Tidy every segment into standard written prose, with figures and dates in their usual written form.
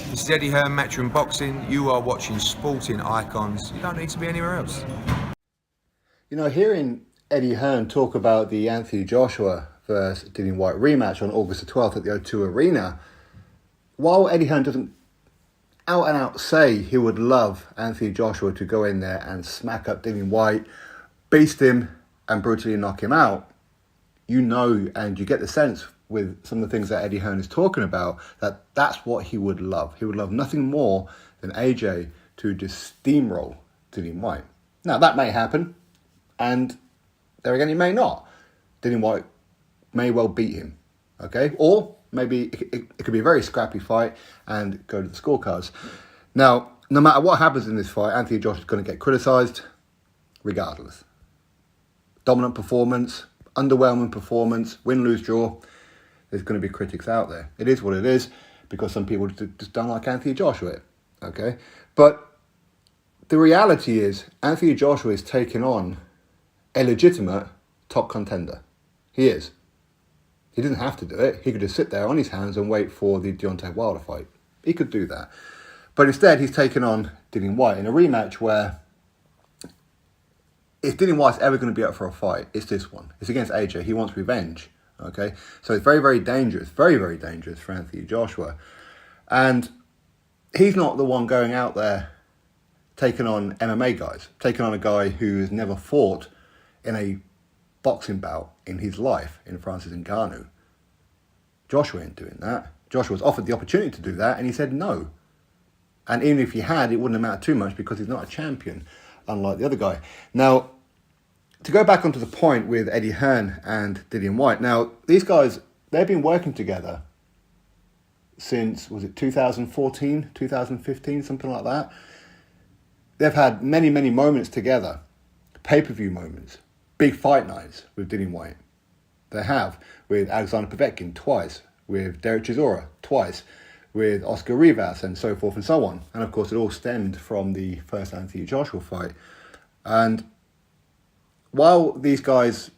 This is Eddie Hearn, Matchroom Boxing. You are watching Sporting Icons. You don't need to be anywhere else. You know, hearing Eddie Hearn talk about the Anthony Joshua versus Dillian Whyte rematch on August the 12th at the O2 Arena, while Eddie Hearn doesn't out and out say he would love Anthony Joshua to go in there and smack up Dillian Whyte, beast him and brutally knock him out, you know, and you get the sense with some of the things that Eddie Hearn is talking about, that that's what he would love. He would love nothing more than AJ to just steamroll Dillian Whyte. Now, that may happen, and there again, it may not. Dillian Whyte may well beat him, okay? Or maybe it could be a very scrappy fight and go to the scorecards. Now, no matter what happens in this fight, Anthony Joshua is going to get criticised regardless. Dominant performance, underwhelming performance, win, lose, draw. There's going to be critics out there. It is what it is, because some people just don't like Anthony Joshua, okay? But the reality is, Anthony Joshua is taking on a legitimate top contender. He is. He doesn't have to do it. He could just sit there on his hands and wait for the Deontay Wilder fight. He could do that. But instead, he's taking on Dillian Whyte in a rematch where, if Dillian Whyte's ever going to be up for a fight, it's this one. It's against AJ. He wants revenge. Okay, so it's very, very dangerous, very, very dangerous for Anthony Joshua. And he's not the one going out there taking on MMA guys, taking on a guy who has never fought in a boxing bout in his life in Francis Ngannou. Joshua ain't doing that. Joshua was offered the opportunity to do that, and he said no. And even if he had, it wouldn't have mattered too much because he's not a champion, unlike the other guy. Now, to go back onto the point with Eddie Hearn and Dillian Whyte. Now, these guys, they've been working together since, was it 2014, 2015, something like that? They've had many, many moments together, pay-per-view moments, big fight nights with Dillian Whyte. They have, with Alexander Povetkin twice, with Derek Chisora twice, with Oscar Rivas and so forth and so on. And of course, it all stemmed from the first Anthony Joshua fight. And while these guys,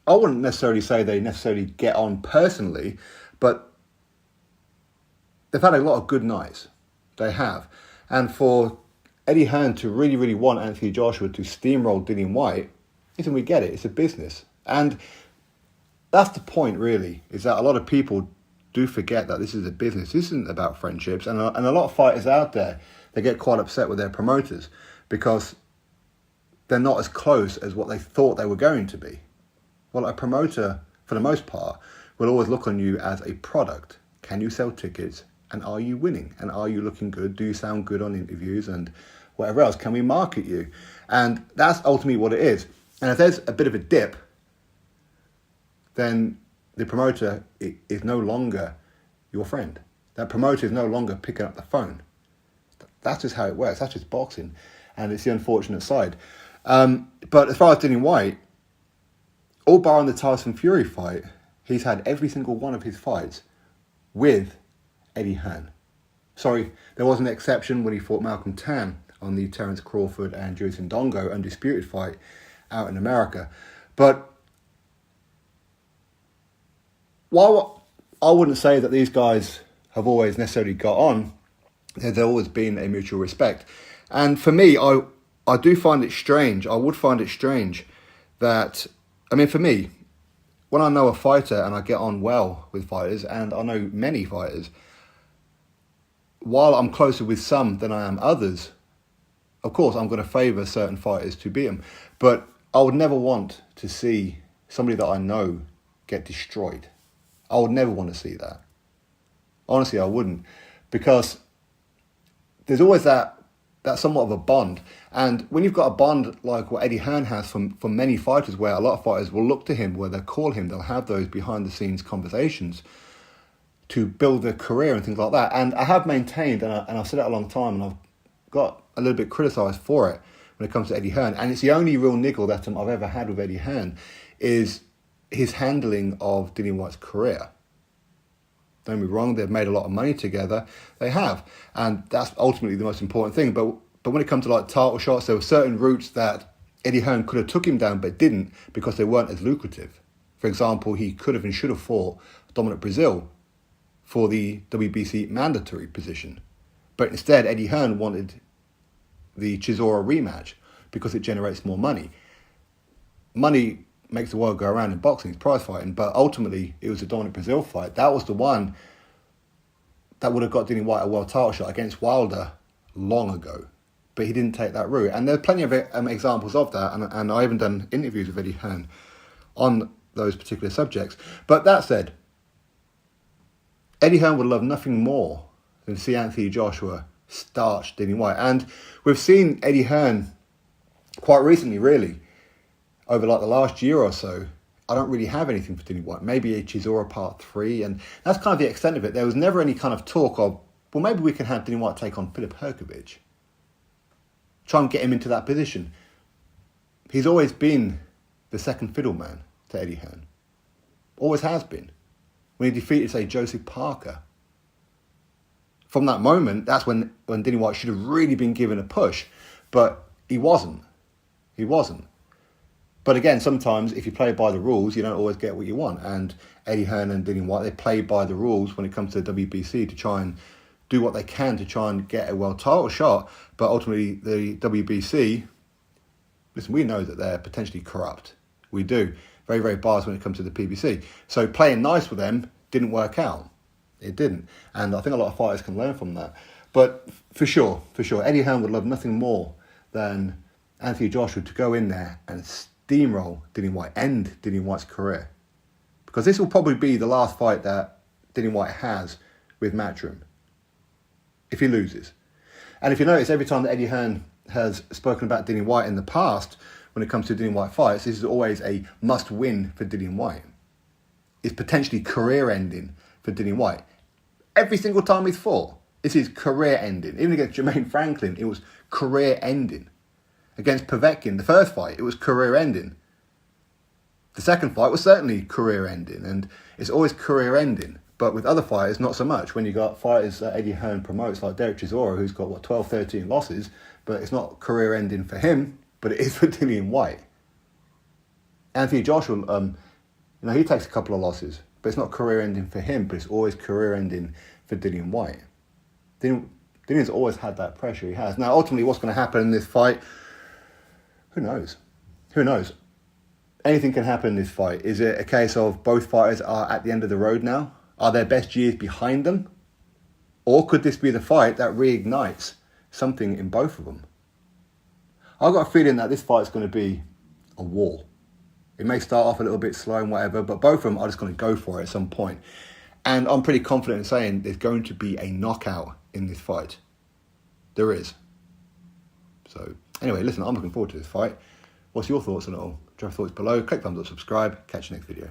I wouldn't necessarily say they necessarily get on personally, but they've had a lot of good nights. They have. And for Eddie Hearn to really, really want Anthony Joshua to steamroll Dillian Whyte, listen, we get it. It's a business. And that's the point, really, is that a lot of people do forget that this is a business. This isn't about friendships. And a lot of fighters out there, they get quite upset with their promoters because they're not as close as what they thought they were going to be. Well, a promoter, for the most part, will always look on you as a product. Can you sell tickets? And are you winning? And are you looking good? Do you sound good on interviews and whatever else? Can we market you? And that's ultimately what it is. And if there's a bit of a dip, then the promoter is no longer your friend. That promoter is no longer picking up the phone. That's just how it works. That's just boxing. And it's the unfortunate side. But as far as Dillian Whyte, all barring the Tyson Fury fight, he's had every single one of his fights with Eddie Hearn. Sorry, there was an exception when he fought Malcolm Tan on the Terence Crawford and Julius Ndongo undisputed fight out in America. But while I wouldn't say that these guys have always necessarily got on, there's always been a mutual respect. And for me, I do find it strange. I would find it strange that, I mean, for me, when I know a fighter and I get on well with fighters, and I know many fighters, while I'm closer with some than I am others, of course, I'm going to favour certain fighters to beat them. But I would never want to see somebody that I know get destroyed. I would never want to see that. Honestly, I wouldn't. Because there's always that somewhat of a bond. And when you've got a bond like what Eddie Hearn has from many fighters, where a lot of fighters will look to him, where they'll call him, they'll have those behind-the-scenes conversations to build their career and things like that. And I have maintained, and I've said it a long time, and I've got a little bit criticised for it when it comes to Eddie Hearn. And it's the only real niggle that I've ever had with Eddie Hearn is his handling of Dillian Whyte's career. Don't get me wrong, they've made a lot of money together. They have. And that's ultimately the most important thing. But when it comes to like title shots, there were certain routes that Eddie Hearn could have took him down but didn't because they weren't as lucrative. For example, he could have and should have fought Dominic Brazil for the WBC mandatory position. But instead, Eddie Hearn wanted the Chisora rematch because it generates more money. Money makes the world go around in boxing, it's prize fighting, but ultimately it was the Dominic Brazil fight. That was the one that would have got Dillian Whyte a world title shot against Wilder long ago. But he didn't take that route. And there's plenty of examples of that, and I even done interviews with Eddie Hearn on those particular subjects. But that said, Eddie Hearn would love nothing more than to see Anthony Joshua starch Dillian Whyte. And we've seen Eddie Hearn quite recently, really, over like the last year or so. I don't really have anything for Dillian Whyte. Maybe a Chisora Part 3, and that's kind of the extent of it. There was never any kind of talk of, well, maybe we can have Dillian Whyte take on Filip Hrgović. Try and get him into that position. He's always been the second fiddle man to Eddie Hearn. Always has been. When he defeated, say, Joseph Parker. From that moment, that's when Dillian Whyte should have really been given a push. But he wasn't. He wasn't. But again, sometimes if you play by the rules, you don't always get what you want. And Eddie Hearn and Dillian Whyte, they play by the rules when it comes to the WBC to try and do what they can to try and get a world title shot. But ultimately, the WBC, listen, we know that they're potentially corrupt. We do. Very, very biased when it comes to the PBC. So playing nice with them didn't work out. It didn't. And I think a lot of fighters can learn from that. But for sure, Eddie Hearn would love nothing more than Anthony Joshua to go in there and steamroll Dillian Whyte, end Dillian Whyte's career. Because this will probably be the last fight that Dillian Whyte has with Matchroom, if he loses. And if you notice, every time that Eddie Hearn has spoken about Dillian Whyte in the past, when it comes to Dillian Whyte fights, this is always a must-win for Dillian Whyte. It's potentially career-ending for Dillian Whyte. Every single time he's fought, this is career-ending. Even against Jermaine Franklin, it was career-ending. Against Povetkin, the first fight, it was career-ending. The second fight was certainly career-ending, and it's always career-ending. But with other fighters, not so much. When you got fighters that Eddie Hearn promotes, like Derek Chisora, who's got, 12, 13 losses, but it's not career-ending for him, but it is for Dillian Whyte. Anthony Joshua, he takes a couple of losses, but it's not career-ending for him, but it's always career-ending for Dillian Whyte. Dillian's always had that pressure, he has. Now, ultimately, what's going to happen in this fight, who knows? Who knows? Anything can happen in this fight. Is it a case of both fighters are at the end of the road now? Are their best years behind them? Or could this be the fight that reignites something in both of them? I've got a feeling that this fight is going to be a war. It may start off a little bit slow and whatever, but both of them are just going to go for it at some point. And I'm pretty confident in saying there's going to be a knockout in this fight. There is. So, anyway, listen, I'm looking forward to this fight. What's your thoughts on it all? Drop your thoughts below. Click thumbs up, subscribe. Catch you next video.